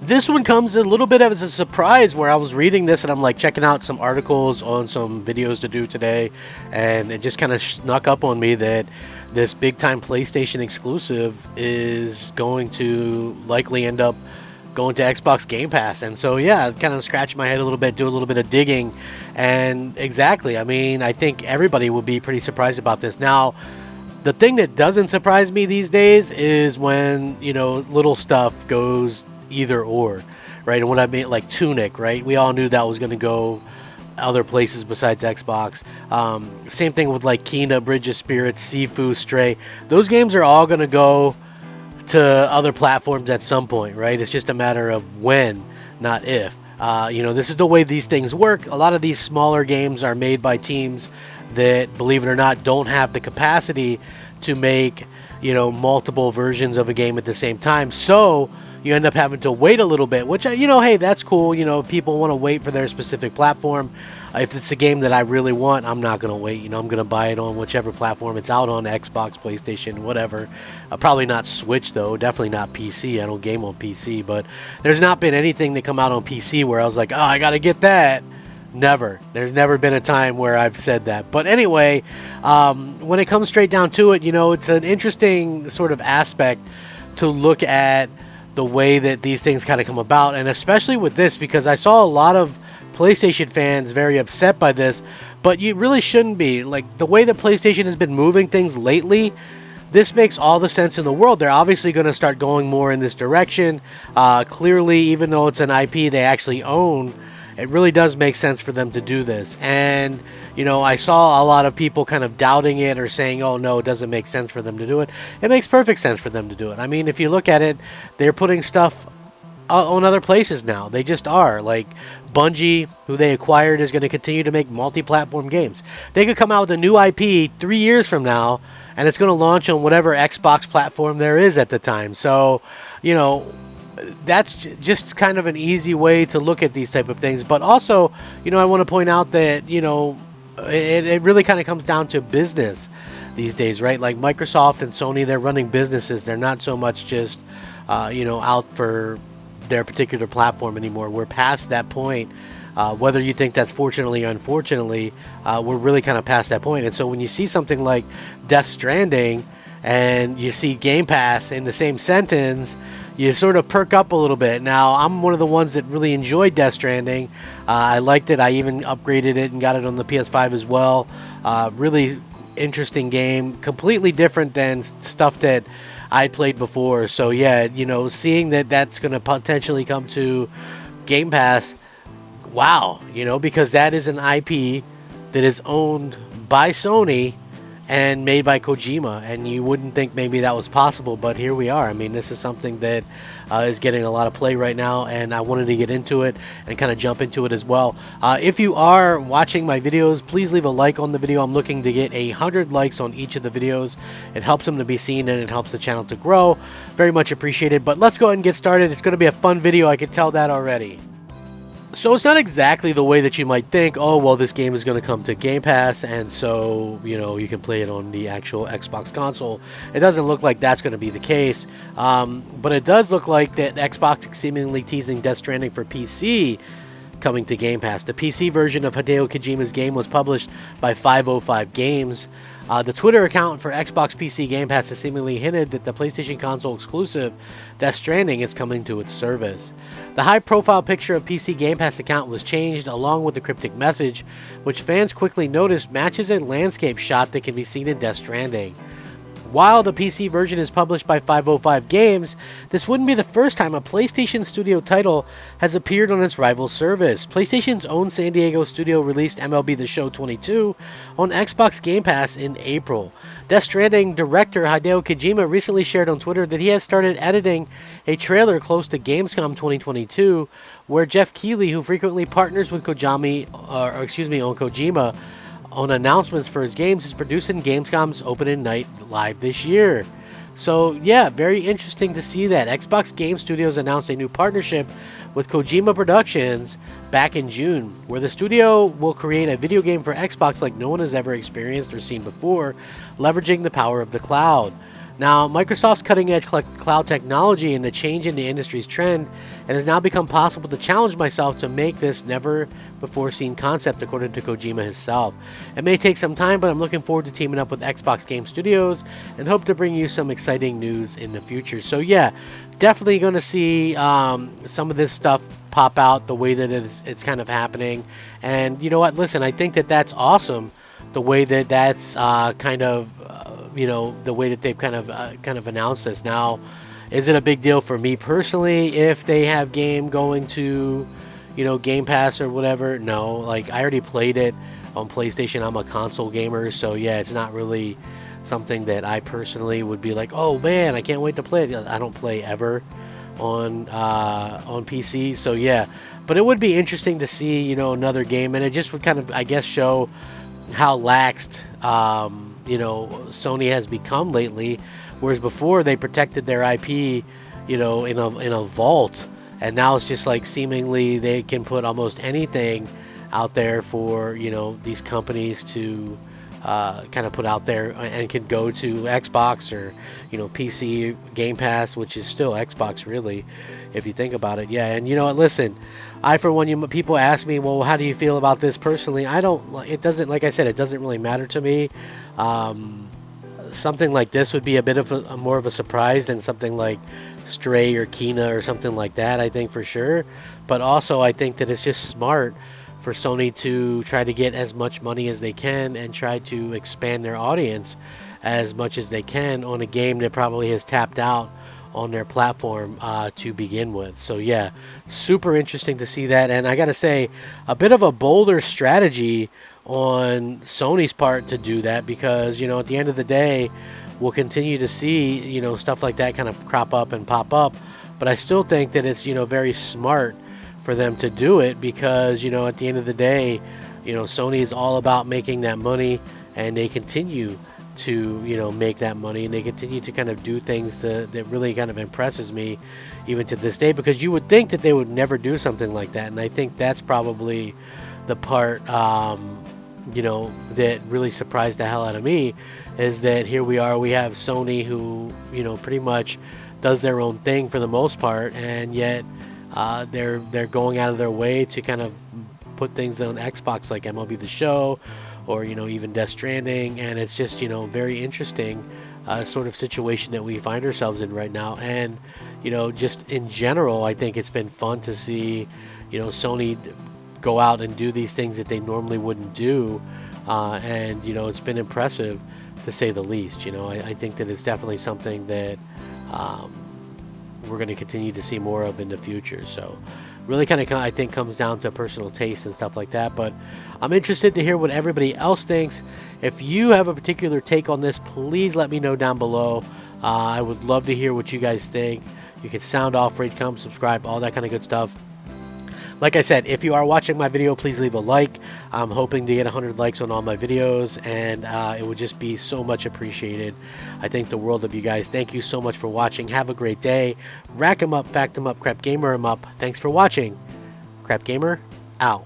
This one comes a little bit as a surprise where I was reading this and I'm like checking out some articles on some videos to do today, and it just kind of snuck up on me that this big time PlayStation exclusive is going to likely end up going to Xbox Game Pass. And so yeah, I kind of scratched my head a little bit, do a little bit of digging, and exactly, I mean, I think everybody will be pretty surprised about this. Now, the thing that doesn't surprise me these days is when, you know, little stuff goes either or, right? And what I mean, like Tunic, right? We all knew that was going to go other places besides Xbox. Same thing with like Kena, Bridge of Spirits, Sifu, Stray. Those games are all going to go to other platforms at some point, right? It's just a matter of when, not if. You know, this is the way these things work. A lot of these smaller games are made by teams that, believe it or not, don't have the capacity to make, you know, multiple versions of a game at the same time. So you end up having to wait a little bit, which, you know, hey, that's cool. You know, people want to wait for their specific platform. If it's a game that I really want, I'm not going to wait. You know, I'm going to buy it on whichever platform it's out on, Xbox, PlayStation, whatever. Probably not Switch, though. Definitely not PC. I don't game on PC. But there's not been anything that come out on PC where I was like, oh, I got to get that. Never. There's never been a time where I've said that. But anyway, when it comes straight down to it, you know, it's an interesting sort of aspect to look at the way that these things kind of come about, and especially with this, because I saw a lot of PlayStation fans very upset by this, but you really shouldn't be. Like, the way that PlayStation has been moving things lately, this makes all the sense in the world. They're obviously going to start going more in this direction. Clearly, even though it's an IP they actually own, it really does make sense for them to do this. And, you know, I saw a lot of people kind of doubting it or saying, oh, no, it doesn't make sense for them to do it. It makes perfect sense for them to do it. I mean, if you look at it, they're putting stuff on other places now. They just are. Like, Bungie, who they acquired, is going to continue to make multi-platform games. They could come out with a new IP 3 years from now, and it's going to launch on whatever Xbox platform there is at the time. So, you know, that's just kind of an easy way to look at these type of things. But also, you know, I want to point out that, you know, it really kind of comes down to business these days, right? Like Microsoft and Sony, they're running businesses. They're not so much just, you know, out for their particular platform anymore. We're past that point. Whether you think that's fortunately or unfortunately, we're really kind of past that point. And so when you see something like Death Stranding and you see Game Pass in the same sentence, you sort of perk up a little bit. Now, I'm one of the ones that really enjoyed Death Stranding. I liked it. I even upgraded it and got it on the PS5 as well. Really interesting game. Completely different than stuff that I played before. So, yeah, you know, seeing that that's going to potentially come to Game Pass, wow, you know, because that is an IP that is owned by Sony and made by Kojima, and you wouldn't think maybe that was possible, but here we are. I mean, this is something that is getting a lot of play right now, and I wanted to get into it and kind of jump into it as well. If you are watching my videos, please leave a like on the video. I'm looking to get 100 likes on each of the videos. It helps them to be seen, and it helps the channel to grow. Very much appreciated, but let's go ahead and get started. It's going to be a fun video, I can tell that already. So it's not exactly the way that you might think, oh, well, this game is going to come to Game Pass, and so, you know, you can play it on the actual Xbox console. It doesn't look like that's going to be the case, but it does look like that Xbox is seemingly teasing Death Stranding for PC coming to Game Pass. The PC version of Hideo Kojima's game was published by 505 Games. The Twitter account for Xbox PC Game Pass has seemingly hinted that the PlayStation console exclusive Death Stranding is coming to its service. The high-profile picture of PC Game Pass account was changed along with the cryptic message, which fans quickly noticed matches a landscape shot that can be seen in Death Stranding. While the PC version is published by 505 Games, this wouldn't be the first time a PlayStation Studio title has appeared on its rival service. PlayStation's own San Diego studio released MLB The Show 22 on Xbox Game Pass in April. Death Stranding director Hideo Kojima recently shared on Twitter that he has started editing a trailer close to Gamescom 2022, where Jeff Keighley, who frequently partners with Kojima on announcements for his games, is producing Gamescom's opening night live this year. So yeah, very interesting to see that. Xbox Game Studios announced a new partnership with Kojima Productions back in June, where the studio will create a video game for Xbox like no one has ever experienced or seen before, leveraging the power of the cloud. Now, Microsoft's cutting-edge cloud technology and the change in the industry's trend, it has now become possible to challenge myself to make this never-before-seen concept, according to Kojima himself. It may take some time, but I'm looking forward to teaming up with Xbox Game Studios and hope to bring you some exciting news in the future. So yeah, definitely going to see some of this stuff pop out the way that it's kind of happening. And you know what? Listen, I think that that's awesome. The way that that's the way that they've kind of announced this. Now, is it a big deal for me personally if they have game going to, Game Pass or whatever? No, like I already played it on PlayStation. I'm a console gamer, so yeah, it's not really something that I personally would be like, oh man, I can't wait to play it. I don't play ever on PC, so yeah. But it would be interesting to see, another game, and it just would kind of, I guess, show how laxed Sony has become lately, whereas before they protected their IP, in a vault, and now it's just like seemingly they can put almost anything out there for these companies to kind of put out there, and can go to Xbox or PC Game Pass, which is still Xbox really, if you think about it. Yeah, and listen, I for one, people ask me, well, how do you feel about this personally? It doesn't, like I said, it doesn't really matter to me. Something like this would be a bit of a more of a surprise than something like Stray or Kena or something like that, I think, for sure. But also I think that it's just smart for Sony to try to get as much money as they can and try to expand their audience as much as they can on a game that probably has tapped out on their platform to begin with. So yeah, super interesting to see that. And I gotta say, a bit of a bolder strategy on Sony's part to do that, because at the end of the day, we'll continue to see stuff like that kind of crop up and pop up. But I still think that it's very smart for them to do it, because at the end of the day, Sony is all about making that money, and they continue to make that money, and they continue to kind of do things that really kind of impresses me even to this day, because you would think that they would never do something like that. And I think that's probably the part that really surprised the hell out of me, is that here we have Sony, who pretty much does their own thing for the most part, and yet they're going out of their way to kind of put things on Xbox, like MLB The Show, or even Death Stranding. And it's just very interesting sort of situation that we find ourselves in right now. And just in general, I think it's been fun to see Sony go out and do these things that they normally wouldn't do, and it's been impressive to say the least. I think that it's definitely something that we're going to continue to see more of in the future. So really kind of, I think, comes down to personal taste and stuff like that. But I'm interested to hear what everybody else thinks. If you have a particular take on this, please let me know down below. I would love to hear what you guys think. You can sound off, rate, comment, subscribe, all that kind of good stuff. Like I said, if you are watching my video, please leave a like. I'm hoping to get 100 likes on all my videos, and it would just be so much appreciated. I think the world of you guys. Thank you so much for watching. Have a great day. Rack 'em up, fact 'em up, Crap Gamer 'em up. Thanks for watching. Crap Gamer, out.